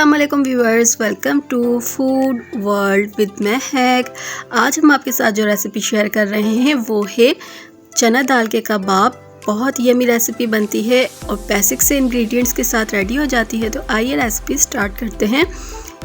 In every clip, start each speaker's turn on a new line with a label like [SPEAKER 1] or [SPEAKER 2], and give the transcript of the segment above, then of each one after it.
[SPEAKER 1] अस्सलाम वालेकुम viewers, welcome to food world with Mahak. आज हम आपके साथ जो रेसिपी शेयर कर रहे हैं वो है चना दाल के कबाब। बहुत यमी रेसिपी बनती है और बेसिक से इंग्रेडिएंट्स के साथ रेडी हो जाती है। तो आइए रेसिपी स्टार्ट करते हैं।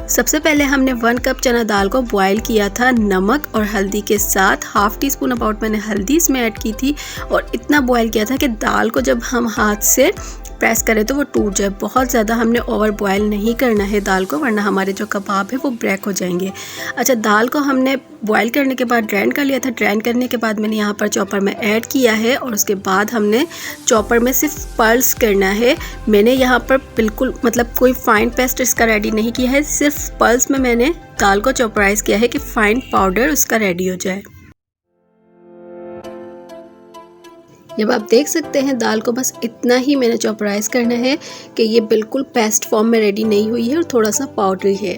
[SPEAKER 1] सबसे पहले हमने 1 कप चना दाल को बॉईल किया था नमक और हल्दी के साथ। हाफ़ टी स्पून अबाउट मैंने हल्दी इसमें ऐड की थी और इतना बॉईल किया था कि दाल को जब हम हाथ से प्रेस करें तो वो टूट जाए। बहुत ज़्यादा हमने ओवर बॉयल नहीं करना है दाल को, वरना हमारे जो कबाब है वो ब्रेक हो जाएंगे। अच्छा, दाल को हमने बॉयल करने के बाद ड्रेन कर लिया था। ड्रेन करने के बाद मैंने यहाँ पर चॉपर में ऐड किया है और उसके बाद हमने चॉपर में सिर्फ पल्स करना है। मैंने यहाँ पर बिल्कुल कोई फाइन पेस्ट इसका रेडी नहीं किया है, सिर्फ पल्स में मैंने दाल को चॉपराइज़ किया है कि फाइन पाउडर उसका रेडी हो जाए। जब आप देख सकते हैं दाल को बस इतना ही मैंने चॉपराइज़ करना है कि ये बिल्कुल पेस्ट फॉर्म में रेडी नहीं हुई है और थोड़ा सा पाउडरी है।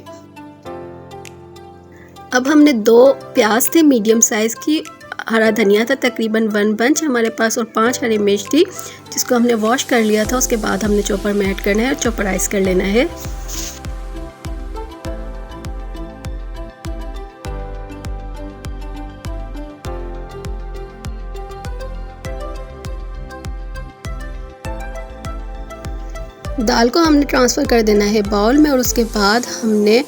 [SPEAKER 1] अब हमने 2 प्याज थे मीडियम साइज़ की, हरा धनिया था तकरीबन 1 बंच हमारे पास और 5 हरी मिर्च थी जिसको हमने वॉश कर लिया था। उसके बाद हमने चॉपर में ऐड करना है और चॉपराइज़ कर लेना है। दाल को हमने ट्रांसफ़र कर देना है बाउल में और उसके बाद हमने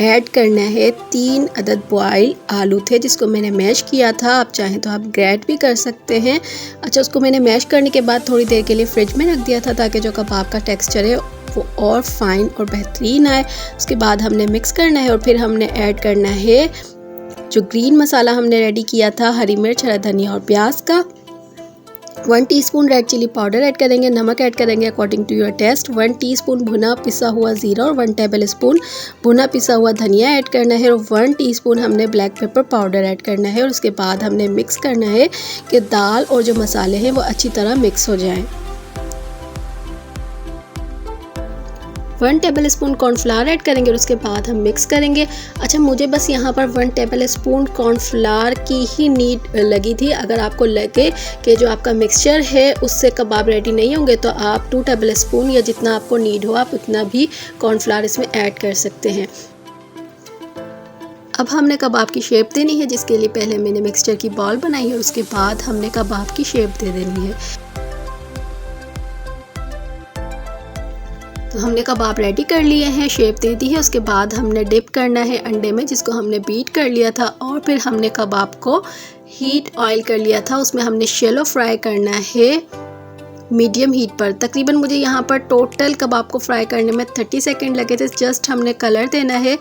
[SPEAKER 1] ऐड करना है 3 अदद बॉयल आलू थे जिसको मैंने मैश किया था। आप चाहें तो आप ग्रेट भी कर सकते हैं। अच्छा, उसको मैंने मैश करने के बाद थोड़ी देर के लिए फ्रिज में रख दिया था ताकि जो कबाब का टेक्सचर है वो और फाइन और बेहतरीन आए। उसके बाद हमने मिक्स करना है और फिर हमने ऐड करना है जो ग्रीन मसाला हमने रेडी किया था, हरी मिर्च, हरा धनिया और प्याज का। 1 teaspoon red chilli powder add करेंगे, नमक ऐड करेंगे according to your taste, 1 teaspoon भुना पिसा हुआ ज़ीरा और 1 टेबल स्पून भुना पिसा हुआ धनिया ऐड करना है और 1 टीस्पून हमने ब्लैक पेपर पाउडर ऐड करना है। और उसके बाद हमने मिक्स करना है कि दाल और जो मसाले हैं वो अच्छी तरह मिक्स हो जाएं। 1 टेबल स्पून कॉर्नफ्लावर ऐड करेंगे और उसके बाद हम मिक्स करेंगे। अच्छा, मुझे बस यहाँ पर 1 टेबल स्पून कॉर्नफ्लावर की ही नीड लगी थी। अगर आपको लगे कि जो आपका मिक्सचर है उससे कबाब रेडी नहीं होंगे तो आप 2 टेबल स्पून या जितना आपको नीड हो आप उतना भी कॉर्नफ्लावर इसमें ऐड कर सकते हैं। अब हमने कबाब की शेप देनी है जिसके लिए पहले मैंने मिक्सचर की बॉल बनाई है और उसके बाद हमने कबाब की शेप दे देनी है। तो हमने कबाब रेडी कर लिए हैं, शेप दे दी है। उसके बाद हमने डिप करना है अंडे में जिसको हमने बीट कर लिया था और फिर हमने कबाब को हीट ऑयल कर लिया था। उसमें हमने शैलो फ्राई करना है मीडियम हीट पर। तकरीबन मुझे यहाँ पर टोटल कबाब को फ्राई करने में 30 सेकेंड लगे थे। जस्ट हमने कलर देना है,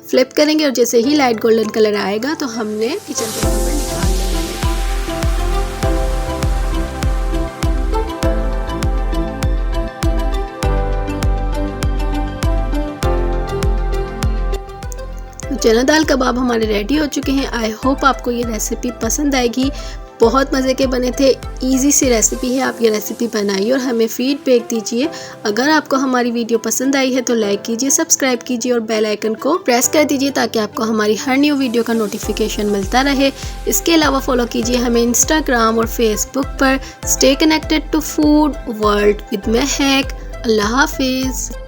[SPEAKER 1] फ्लिप करेंगे और जैसे ही लाइट गोल्डन कलर आएगा तो हमने किचन टेबल पर निकाल लेना है। चना दाल कबाब हमारे रेडी हो चुके हैं। आई होप आपको ये रेसिपी पसंद आएगी। बहुत मज़े के बने थे, इजी सी रेसिपी है। आप ये रेसिपी बनाइए और हमें फीडबैक दीजिए। अगर आपको हमारी वीडियो पसंद आई है तो लाइक कीजिए, सब्सक्राइब कीजिए और बेल आइकन को प्रेस कर दीजिए ताकि आपको हमारी हर न्यू वीडियो का नोटिफिकेशन मिलता रहे। इसके अलावा फॉलो कीजिए हमें इंस्टाग्राम और फेसबुक पर। Stay connected to food world with Mahak. अल्लाह हाफिज़।